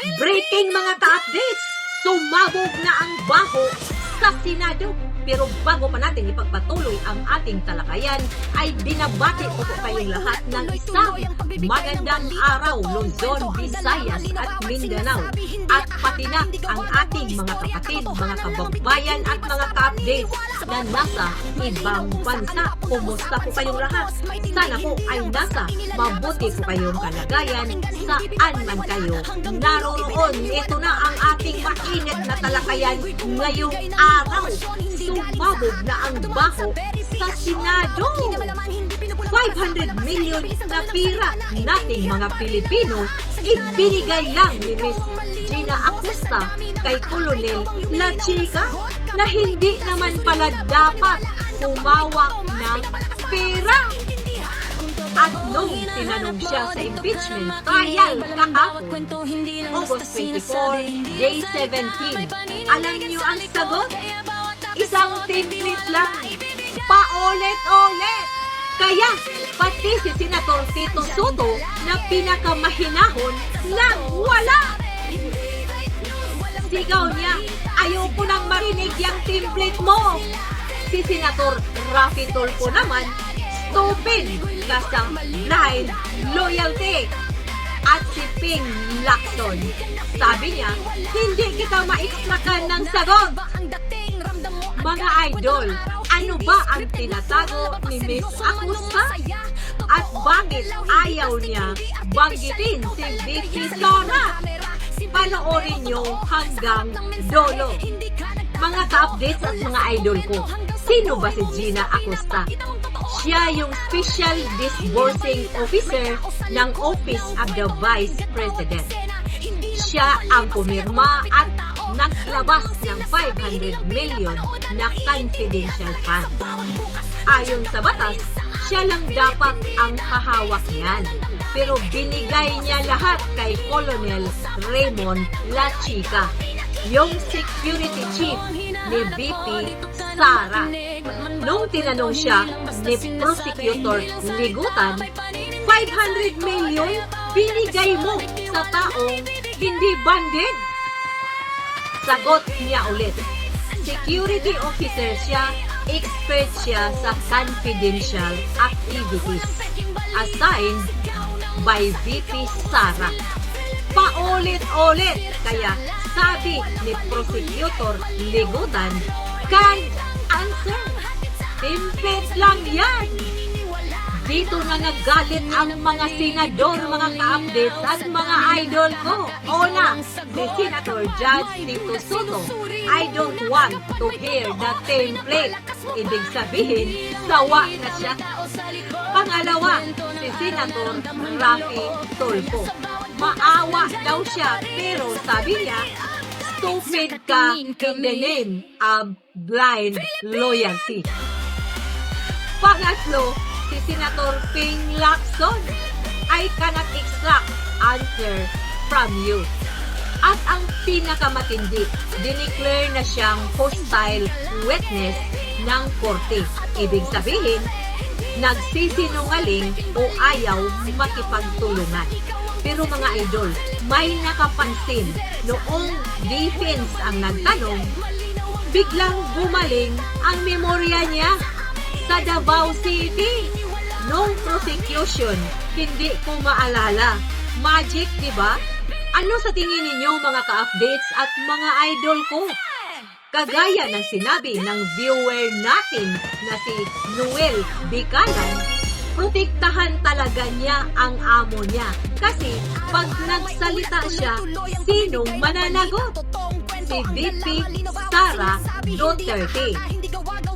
Breaking mga ka-updates! Sumabog na ang baho sa Senado. Pero bago pa natin ipagpatuloy ang ating talakayan, ay binabati ko po kayong lahat ng isang magandang araw, Luzon, Visayas at Mindanao. At pati na ang ating mga kapatid, mga kababayan at mga ka-updates na nasa ibang bansa. Kumusta po kayong lahat? Sana po ay nasa mabuti po kayong kalagayan saan man kayo naroon. Ito na ang ating mainit na talakayan ngayong araw. Sumabog na ang baho sa Senado. 500 million na pira nating mga Pilipino ibinigay lang ni Miss Gina Acosta kay Colonel La Chica na hindi naman pala dapat humawak ng pera. At nung tinanong siya sa impeachment trial kahapon, August 24, Day 17, alam niyo ang sagot? Isang template lang. Paulit-ulit. Kaya, pati si Senator Tito Soto na pinakamahinahon nang wala. Sigaw niya, ayoko nang marinig yung template mo. Si Senator Raffy Tulfo naman, stupid kasang blind loyalty. At si Ping Lacson, sabi niya, hindi kita maiksnakan ng sagot. Mga idol, ano ba ang tinatago ni Miss Acosta? At bakit ayaw niya banggitin si VP Sara? Panoorin niyo hanggang dulo. Mga ka-updates at mga idol ko, sino ba si Gina Acosta? Siya yung Special Disbursing Officer ng Office of the Vice President. Siya ang pumirma at naglabas ng 500 million na confidential fund. Ayon sa batas, siya lang dapat ang hahawak niyan. Pero binigay niya lahat kay Colonel Raymond La Chica, yung security chief ni VP Sara. Nung tinanong siya ni Prosecutor Ligutan, 500 million binigay mo sa taong hindi banded? Sagot niya ulit, security officer siya, expert siya sa confidential activities assigned by VP Sara. Paulit-ulit, kaya sabi ni Prosecutor Ligutan, can't answer. Template lang yan. Dito na naggalit ang mga senador, mga ka-updates at mga idol ko. Una, si Senator Judge Tito Soto, I don't want to hear the template. Ibig sabihin, sawa na siya. Pangalawa, si Senator Raffy Tulfo. Maawa daw siya, pero sabi niya, stupid ka in the name of blind loyalty. Pangatlo, si Senator Ping Lacson, I cannot extract answer from you. At ang pinakamatindi, dineclare na siyang hostile witness ng korte. Ibig sabihin, nagsisinungaling o ayaw makipagtulungan. Pero mga idol, may nakapansin noong defense ang nagtanong, biglang gumaling ang memorya niya sa Davao City. Nung prosecution, hindi ko maalala. Magic, di ba? Ano sa tingin ninyo mga ka-updates at mga idol ko? Kagaya ng sinabi ng viewer natin na si Noel Bicalan, protektahan talaga niya ang amo niya. Kasi pag nagsalita siya, sinong mananagot? Si VP Sara Duterte.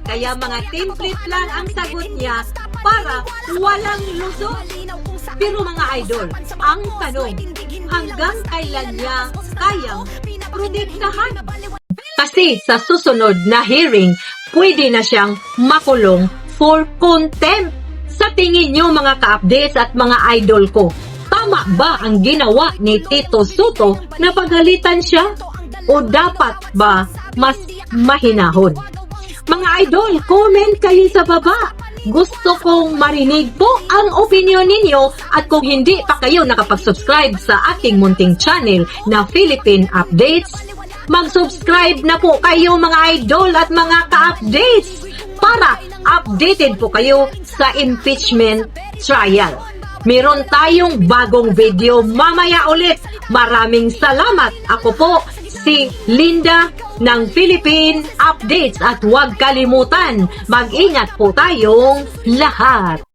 Kaya mga template lang ang sagot niya para walang lusot. Pero mga idol, ang tanong, hanggang kailan niya kayang protektahan? Kasi sa susunod na hearing, pwede na siyang makulong for contempt. Sa tingin niyo mga ka-updates at mga idol ko, tama ba ang ginawa ni Tito Soto na pagalitan siya? O dapat ba mas mahinahon? Mga idol, comment kayo sa baba. Gusto kong marinig po ang opinion ninyo at kung hindi pa kayo nakapag-subscribe sa ating munting channel na Philippine Updates, mag-subscribe na po kayo mga idol at mga ka-updates para updated po kayo sa impeachment trial. Meron tayong bagong video mamaya ulit. Maraming salamat. Ako po si Linda ng Philippine Updates at huwag kalimutan, mag-ingat po tayong lahat.